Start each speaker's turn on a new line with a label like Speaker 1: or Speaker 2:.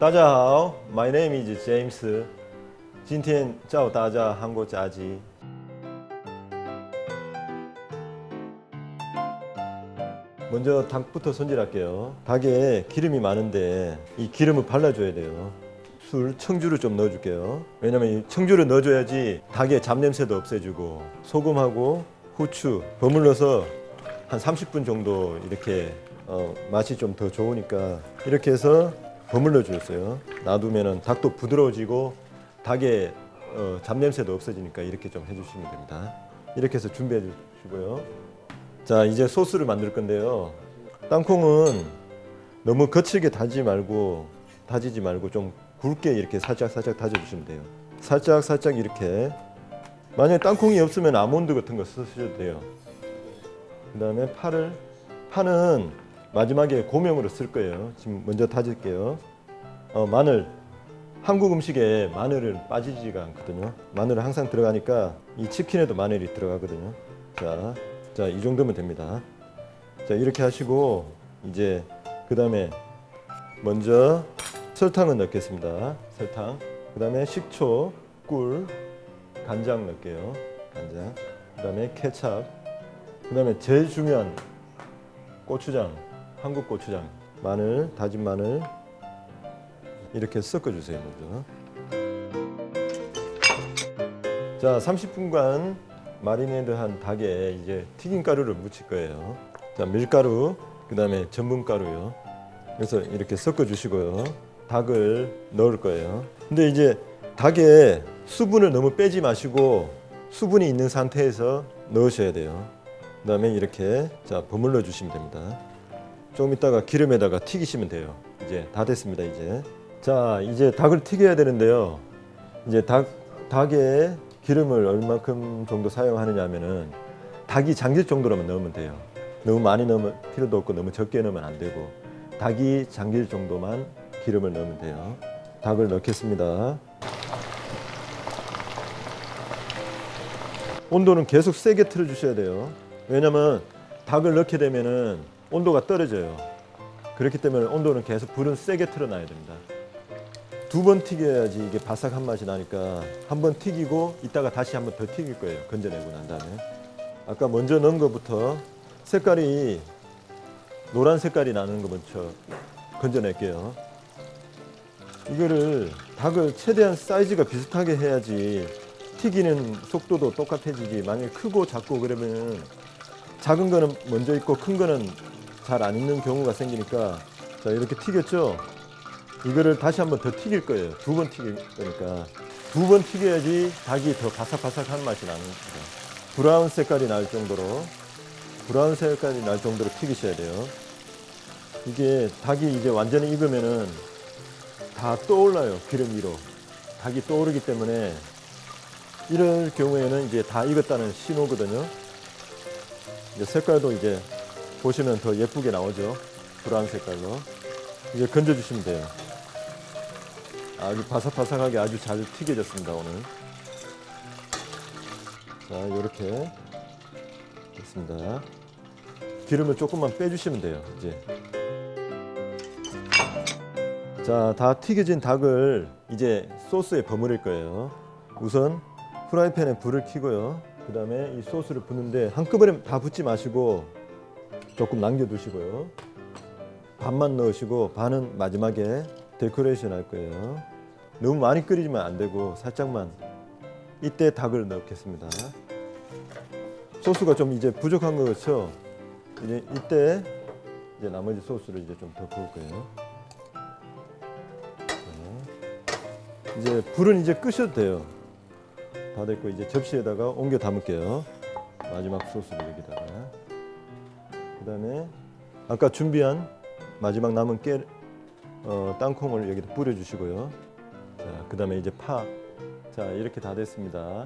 Speaker 1: 大家好, my name is James. 今天教大家한국炸鸡. 먼저 닭부터 손질할게요. 닭에 기름이 많은데 이 기름을 발라줘야 돼요. 청주를 좀 넣어줄게요. 왜냐면 이 청주를 넣어줘야지 닭의 잡냄새도 없애주고 소금하고 후추 버물러서 한 30분 정도 이렇게 맛이 좀 더 좋으니까 이렇게 해서 버물러 줬어요. 놔두면은 닭도 부드러워지고 닭의 잡냄새도 없어지니까 이렇게 좀 해주시면 됩니다. 이렇게 해서 준비해 주시고요. 자, 이제 소스를 만들 건데요. 땅콩은 너무 거칠게 다지지 말고 좀 굵게 이렇게 살짝 다져 주시면 돼요. 살짝 이렇게. 만약에 땅콩이 없으면 아몬드 같은 거 쓰셔도 돼요. 그 다음에 파는 마지막에 고명으로 쓸 거예요. 지금 먼저 다질게요. 마늘. 한국 음식에 마늘은 빠지지가 않거든요. 마늘은 항상 들어가니까 이 치킨에도 마늘이 들어가거든요. 자, 이 정도면 됩니다. 자, 이렇게 하시고 이제 그 다음에 먼저 설탕을 넣겠습니다. 설탕. 그 다음에 식초, 꿀, 간장 넣을게요. 간장. 그 다음에 케찹. 그 다음에 제일 중요한 고추장, 한국 고추장. 마늘, 다진 마늘. 이렇게 섞어주세요, 먼저. 자, 30분간 마리네이드한 닭에 이제 튀김가루를 묻힐 거예요. 자, 밀가루, 그 다음에 전분가루요. 그래서 이렇게 섞어주시고요. 닭을 넣을 거예요. 근데 이제 닭에 수분을 너무 빼지 마시고 수분이 있는 상태에서 넣으셔야 돼요. 그 다음에 이렇게 자 버물러 주시면 됩니다. 조금 있다가 기름에다가 튀기시면 돼요. 이제 다 됐습니다. 이제 닭을 튀겨야 되는데요. 이제 닭에 기름을 얼마큼 정도 사용하느냐 하면은 닭이 잠길 정도로만 넣으면 돼요. 너무 많이 넣으면 필요도 없고 너무 적게 넣으면 안 되고 닭이 잠길 정도만 기름을 넣으면 돼요. 닭을 넣겠습니다. 온도는 계속 세게 틀어 주셔야 돼요. 왜냐면 닭을 넣게 되면은 온도가 떨어져요. 그렇기 때문에 온도는 계속 불은 세게 틀어 놔야 됩니다. 2번 튀겨야지 이게 바삭한 맛이 나니까 한 번 튀기고 이따가 다시 한 번 더 튀길 거예요. 건져내고 난 다음에. 아까 먼저 넣은 것부터 색깔이 노란 색깔이 나는 거 먼저 건져낼게요. 이거를 닭을 최대한 사이즈가 비슷하게 해야지 튀기는 속도도 똑같아지지. 만약에 크고 작고 그러면 작은 거는 먼저 익고 큰 거는 잘 안 익는 경우가 생기니까 자, 이렇게 튀겼죠? 이거를 다시 한 번 더 튀길 거예요. 2번 튀길 거니까 2번 튀겨야지 닭이 더 바삭바삭한 맛이 나는 거죠. 브라운 색깔이 날 정도로 튀기셔야 돼요. 이게 닭이 이제 완전히 익으면은 다 떠올라요. 기름 위로 닭이 떠오르기 때문에 이럴 경우에는 이제 다 익었다는 신호거든요. 이제 색깔도 이제 보시면 더 예쁘게 나오죠. 브라운 색깔로 이제 건져주시면 돼요. 아주 바삭바삭하게 아주 잘 튀겨졌습니다. 오늘. 자, 이렇게 됐습니다. 기름을 조금만 빼주시면 돼요. 이제 자, 다 튀겨진 닭을 이제 소스에 버무릴 거예요. 우선 프라이팬에 불을 켜고요. 그 다음에 이 소스를 붓는데 한꺼번에 다 붓지 마시고 조금 남겨두시고요. 반만 넣으시고 반은 마지막에 데코레이션 할 거예요. 너무 많이 끓이면 안 되고 살짝만. 이때 닭을 넣겠습니다. 소스가 좀 이제 부족한 것 같죠? 이때 이제 나머지 소스를 이제 좀 더 부을 거예요. 이제 불은 이제 끄셔도 돼요. 다 됐고 이제 접시에다가 옮겨 담을게요. 마지막 소스를 여기다가. 그 다음에 아까 준비한 마지막 남은 땅콩을 여기다 뿌려주시고요. 자, 그 다음에 이제 파. 자, 이렇게 다 됐습니다.